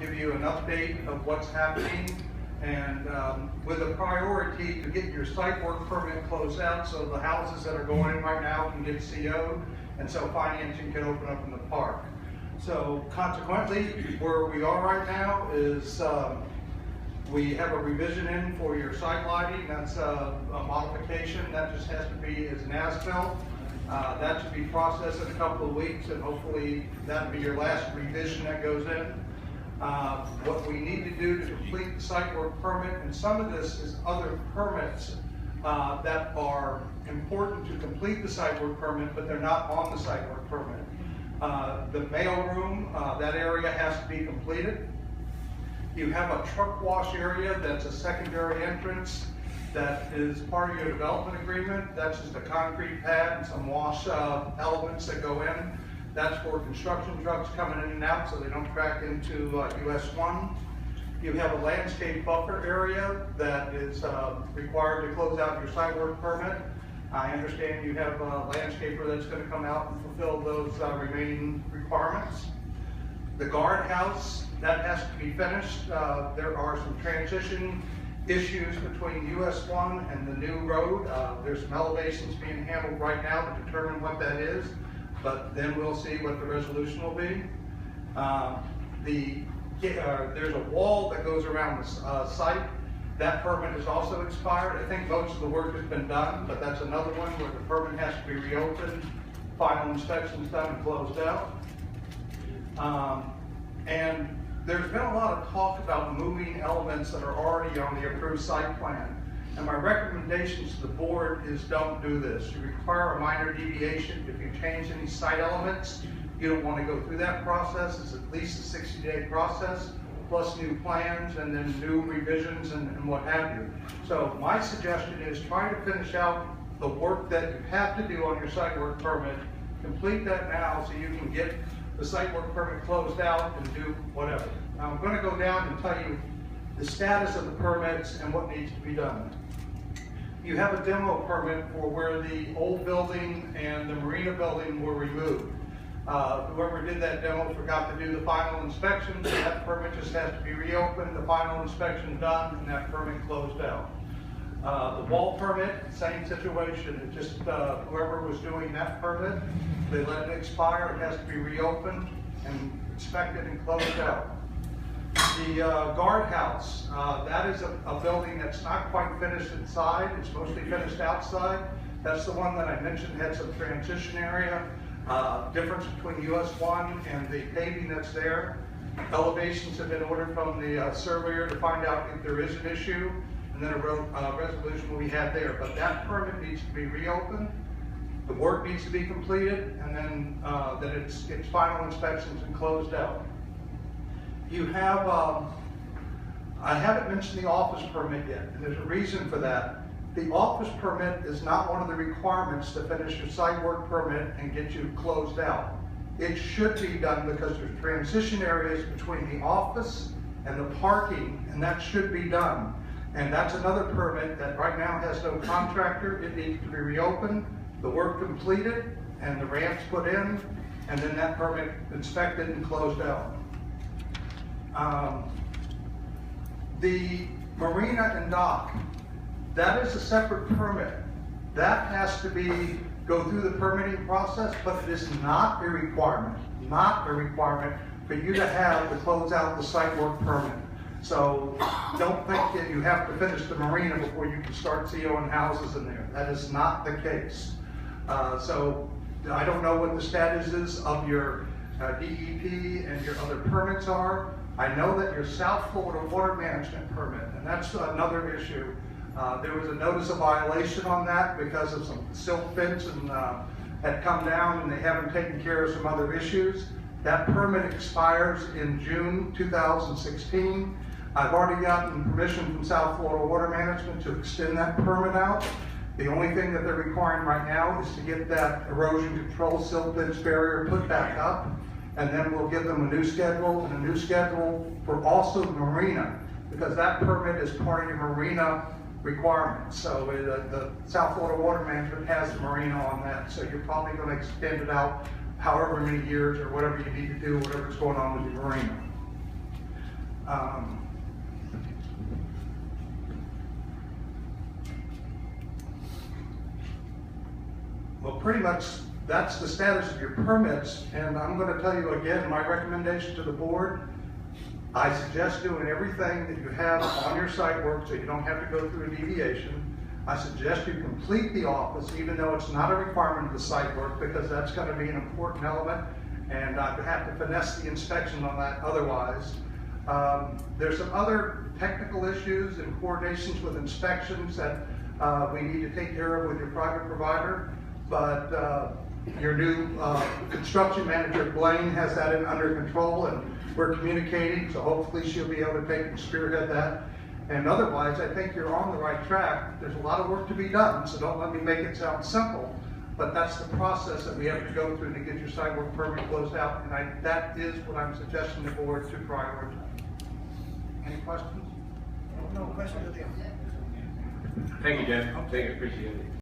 give you an update of what's happening, and with a priority to get your site work permit closed out so the houses that are going in right now can get CO'd, and so financing can open up in the park. So consequently, where we are right now is we have a revision in for your site lighting. That's a modification. That just has to be as an as-built. That should be processed in a couple of weeks, and hopefully that'll be your last revision that goes in. What we need to do to complete the site work permit, and some of this is other permits that are important to complete the site work permit, but they're not on the site work permit. The mail room, that area has to be completed. You have a truck wash area that's a secondary entrance that is part of your development agreement. That's just a concrete pad and some wash elements that go in. That's for construction trucks coming in and out so they don't track into US 1. You have a landscape buffer area that is required to close out your site work permit. I understand you have a landscaper that's going to come out and fulfill those remaining requirements. The guardhouse, that has to be finished. There are some transition issues between US 1 and the new road. There's some elevations being handled right now to determine what that is, but then we'll see what the resolution will be. There's a wall that goes around the site. That permit is also expired. I think most of the work has been done, but that's another one where the permit has to be reopened, final inspections done and closed out. And there's been a lot of talk about moving elements that are already on the approved site plan. And my recommendations to the board is don't do this. You require a minor deviation. If you change any site elements, you don't want to go through that process. It's at least a 60-day process, plus new plans and then new revisions and what have you. So my suggestion is try to finish out the work that you have to do on your site work permit, complete that now so you can get the site work permit closed out and do whatever. Now I'm going to go down and tell you the status of the permits and what needs to be done. You have a demo permit for where the old building and the marina building were removed. Whoever did that demo forgot to do the final inspection. So that permit just has to be reopened, the final inspection done, and that permit closed out. The wall permit, same situation. It just whoever was doing that permit, they let it expire. It has to be reopened and inspected and closed out. The guardhouse, that is a building that's not quite finished inside. It's mostly finished outside. That's the one that I mentioned had some transition area. Difference between US 1 and the paving that's there. Elevations have been ordered from the surveyor to find out if there is an issue, and then a resolution will be had there. But that permit needs to be reopened. The work needs to be completed, and then that it's final inspections and closed out. You have, I haven't mentioned the office permit yet, and there's a reason for that. The office permit is not one of the requirements to finish your site work permit and get you closed out. It should be done because there's transition areas between the office and the parking, and that should be done. And that's another permit that right now has no contractor. It needs to be reopened, the work completed, and the ramps put in, and then that permit inspected and closed out. The marina and dock, that is a separate permit. That has to go through the permitting process, but it is not a requirement for you to have to close out the site work permit. So don't think that you have to finish the marina before you can start COing houses in there. That is not the case. So I don't know what the status is of your DEP and your other permits are. I know that your South Florida water management permit, and that's another issue. There was a notice of violation on that because of some silt fence and had come down, and they haven't taken care of some other issues. That permit expires in June 2016. I've already gotten permission from South Florida Water Management to extend that permit out. The only thing that they're requiring right now is to get that erosion control silt fence barrier put back up, and then we'll give them a new schedule, and a new schedule for also the marina, because that permit is part of your marina requirements. So the South Florida Water Management has the marina on that, so you're probably going to extend it out however many years or whatever you need to do, whatever's going on with your marina. Well, pretty much that's the status of your permits, and I'm going to tell you again, my recommendation to the board, I suggest doing everything that you have on your site work so you don't have to go through a deviation. I suggest you complete the office, even though it's not a requirement of the site work, because that's going to be an important element, and I'd have to finesse the inspection on that otherwise. There's some other technical issues and coordinations with inspections that we need to take care of with your private provider, but your new construction manager, Blaine, has that under control, and we're communicating, so hopefully she'll be able to take and spearhead that. And otherwise, I think you're on the right track. There's a lot of work to be done, so don't let me make it sound simple, but that's the process that we have to go through to get your site work permit closed out, and that is what I'm suggesting the board to prioritize. Any questions? No questions. Thank you, Jeff. Appreciate it.